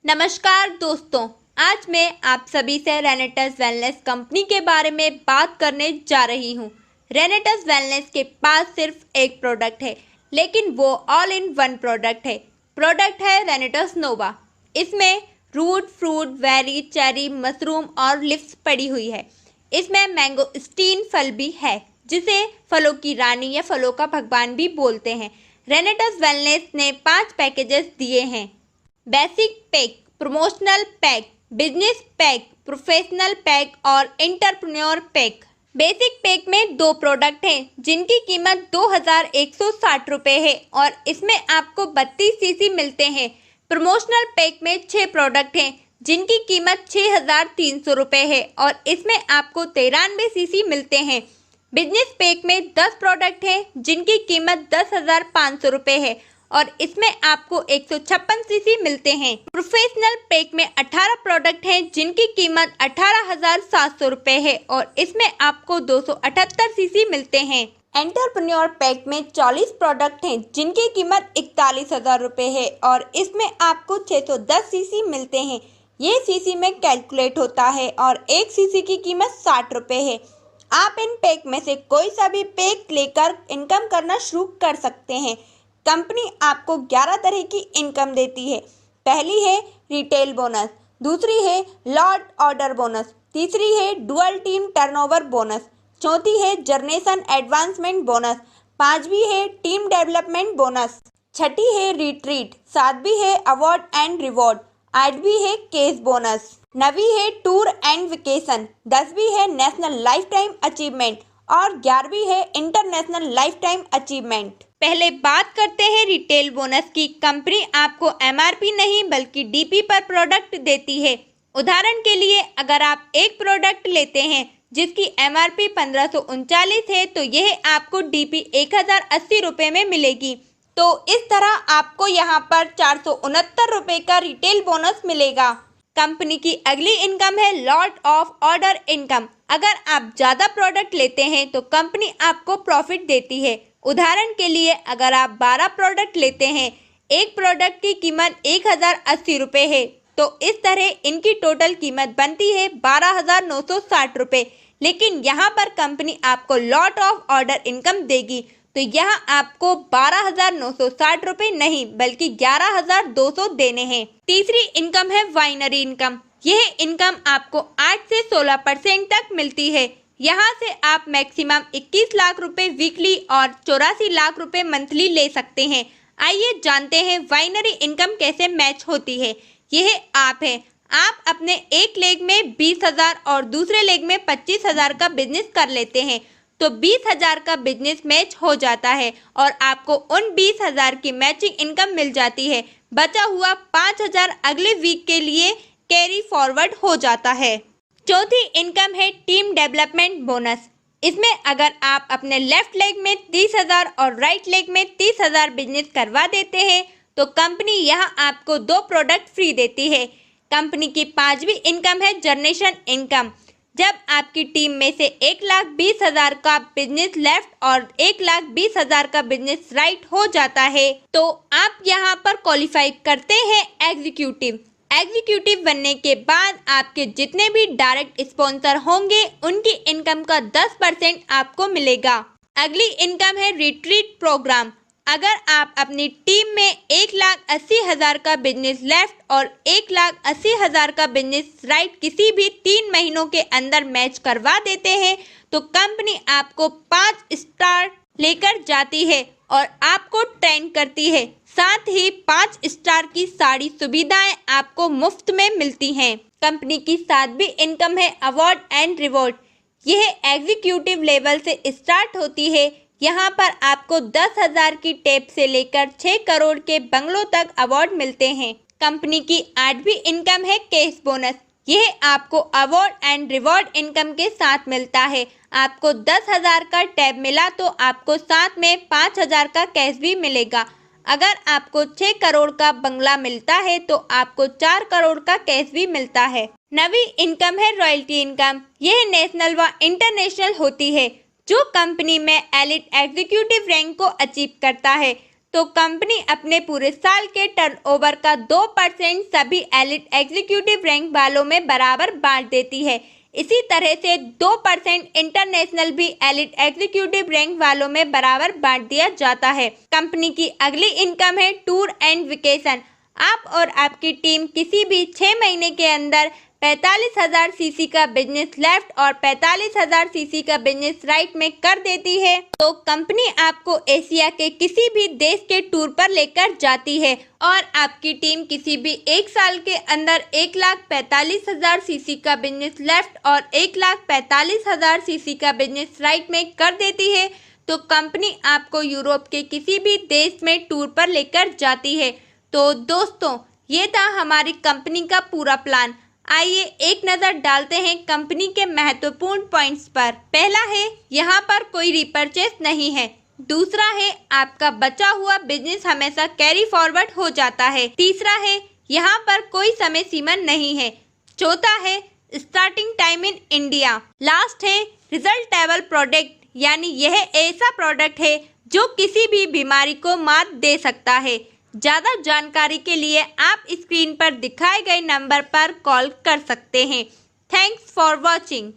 नमस्कार दोस्तों, आज मैं आप सभी से रेनेटस वेलनेस कंपनी के बारे में बात करने जा रही हूँ। रेनेटस वेलनेस के पास सिर्फ एक प्रोडक्ट है, लेकिन वो ऑल इन वन प्रोडक्ट है। प्रोडक्ट है रेनेटस नोवा। इसमें root, fruit, berry, cherry, mushroom और लीव्स पड़ी हुई है। इसमें मैंगोस्टीन फल भी है, जिसे फलों की रानी या फलों का भगवान भी बोलते हैं। रेनेटस वेलनेस ने 5 पैकेजेस दिए हैं: basic pack, promotional pack, business pack, professional pack और एंटरप्रेन्योर पैक। बेसिक पैक में 2 प्रोडक्ट हैं, जिनकी कीमत 2160 रुपये है और इसमें आपको 32 सीसी मिलते हैं। प्रमोशनल पैक में 6 प्रोडक्ट हैं, जिनकी कीमत 6300 रुपये है और इसमें आपको 93 सीसी मिलते हैं। बिजनेस पैक में 10 प्रोडक्ट हैं, जिनकी कीमत 10,500 रुपये है और इसमें आपको 156 सीसी मिलते हैं। प्रोफेशनल पैक में 18 प्रोडक्ट हैं, जिनकी कीमत 18,700 रुपये है और इसमें आपको 278 सीसी मिलते हैं। एंटरप्रेन्योर पैक में 40 प्रोडक्ट हैं, जिनकी कीमत 41,000 रुपये है और इसमें आपको 610 सीसी मिलते हैं। ये सीसी में कैलकुलेट होता है और 1 सीसी की कीमत 60 रुपये है। आप इन पैक में से कोई सा भी पैक लेकर इनकम करना शुरू कर सकते हैं। कंपनी आपको 11 तरह की इनकम देती है। पहली है रिटेल बोनस, दूसरी है लॉट ऑर्डर बोनस, तीसरी है डुअल टीम टर्नओवर बोनस, चौथी है जनरेशन एडवांसमेंट बोनस, पांचवी है टीम डेवलपमेंट बोनस, छठी है रिट्रीट, सातवीं है अवार्ड एंड रिवॉर्ड, आठवीं है केस बोनस, नवीं है टूर एंड वेकेशन, 10वीं है नेशनल लाइफ टाइम अचीवमेंट और 11वीं है इंटरनेशनल लाइफ टाइम अचीवमेंट। पहले बात करते हैं रिटेल बोनस की। कंपनी आपको एमआरपी नहीं बल्कि डीपी पर प्रोडक्ट देती है। उदाहरण के लिए, अगर आप एक प्रोडक्ट लेते हैं जिसकी एमआरपी 1539 है, तो यह आपको डीपी 1080 रुपये में मिलेगी। तो इस तरह आपको यहाँ पर 469 रुपये का रिटेल बोनस मिलेगा। कंपनी की अगली इनकम है लॉट ऑफ ऑर्डर इनकम। अगर आप ज़्यादा प्रोडक्ट लेते हैं तो कंपनी आपको प्रॉफिट देती है। उदाहरण के लिए, अगर आप 12 प्रोडक्ट लेते हैं, एक प्रोडक्ट की कीमत 1080 रुपये है, तो इस तरह इनकी टोटल कीमत बनती है 12,960 रुपये। लेकिन यहाँ पर कंपनी आपको लॉट ऑफ ऑर्डर इनकम देगी, तो यहाँ आपको 12,960 रुपये नहीं बल्कि 11,200 देने हैं। तीसरी इनकम है वाइनरी इनकम। यह इनकम आपको 8 से 16% तक मिलती है। यहाँ से आप मैक्सिमम 21 लाख रुपए वीकली और 84 लाख रुपए मंथली ले सकते हैं। आइए जानते हैं वाइनरी इनकम कैसे मैच होती है। यह आप अपने एक लेग में 20,000 और दूसरे लेग में 25,000 का बिजनेस कर लेते हैं, तो 20,000 का बिजनेस मैच हो जाता है और आपको उन 20,000 की मैचिंग इनकम मिल जाती है। बचा हुआ 5,000 अगले वीक के लिए कैरी फॉरवर्ड हो जाता है। चौथी इनकम है टीम डेवलपमेंट बोनस। इसमें अगर आप अपने लेफ्ट लेग में 30,000 और राइट लेग में 30,000 बिजनेस करवा देते हैं, तो कंपनी यहाँ आपको 2 प्रोडक्ट फ्री देती है। कंपनी की 5वीं इनकम है जनरेशन इनकम। जब आपकी टीम में से 1,20,000 का बिजनेस लेफ्ट और 1,20,000 का बिजनेस राइट हो जाता है, तो आप यहाँ पर क्वालिफाई करते हैं एग्जीक्यूटिव। एग्जीक्यूटिव बनने के बाद आपके जितने भी डायरेक्ट स्पॉन्सर होंगे, उनकी इनकम का 10% आपको मिलेगा। अगली इनकम है रिट्रीट प्रोग्राम। अगर आप अपनी टीम में 1,80,000 का बिजनेस लेफ्ट और 1,80,000 का बिजनेस राइट किसी भी 3 महीनों के अंदर मैच करवा देते हैं, तो कंपनी आपको 5 स्टार लेकर जाती है और आपको ट्रेन करती है। साथ ही 5 स्टार की सारी सुविधाएं आपको मुफ्त में मिलती हैं। कंपनी की 7वीं इनकम है अवार्ड एंड रिवॉर्ड। यह एग्जीक्यूटिव लेवल से स्टार्ट होती है। यहाँ पर आपको 10,000 की टेप से लेकर 6 करोड़ के बंगलों तक अवार्ड मिलते हैं। कंपनी की 8वीं इनकम है कैश बोनस। यह आपको अवार्ड एंड रिवॉर्ड इनकम के साथ मिलता है। आपको 10,000 का टैब मिला तो आपको साथ में 5,000 का कैश भी मिलेगा। अगर आपको 6 करोड़ का बंगला मिलता है तो आपको 4 करोड़ का कैश भी मिलता है। 9वीं इनकम है रॉयल्टी इनकम। यह नेशनल व इंटरनेशनल होती है। जो कंपनी में एलिट एग्जीक्यूटिव रैंक को अचीव करता है, तो कंपनी अपने पूरे साल के टर्नओवर का 2% सभी एलिट एग्जीक्यूटिव रैंक वालों में बराबर बांट देती है। इसी तरह से 2% इंटरनेशनल भी एलिट एग्जीक्यूटिव रैंक वालों में बराबर बांट दिया जाता है। कंपनी की अगली इनकम है टूर एंड वेकेशन। आप और आपकी टीम किसी भी 6 महीने के अंदर 45,000 सीसी का बिजनेस लेफ्ट और 45,000 सीसी का बिजनेस राइट में कर देती है तो कंपनी आपको एशिया के किसी भी देश के टूर पर लेकर जाती है और आपकी टीम किसी भी 1 साल के अंदर 1,45,000 सीसी का बिजनेस लेफ्ट और 1,45,000 सीसी का बिजनेस राइट में कर देती है तो कंपनी आपको यूरोप के किसी भी देश में टूर पर लेकर जाती है। तो दोस्तों, ये था हमारी कंपनी का पूरा प्लान। आइए एक नज़र डालते हैं कंपनी के महत्वपूर्ण पॉइंट्स पर। पहला है, यहाँ पर कोई रिपर्चेस नहीं है। दूसरा है, आपका बचा हुआ बिजनेस हमेशा कैरी फॉरवर्ड हो जाता है। तीसरा है, यहाँ पर कोई समय सीमा नहीं है। चौथा है, starting time in India. Last है, रिजल्टेबल प्रोडक्ट, यानी यह ऐसा प्रोडक्ट है जो किसी भी बीमारी को मात दे सकता है। ज़्यादा जानकारी के लिए आप स्क्रीन पर दिखाए गए नंबर पर कॉल कर सकते हैं। Thanks for watching.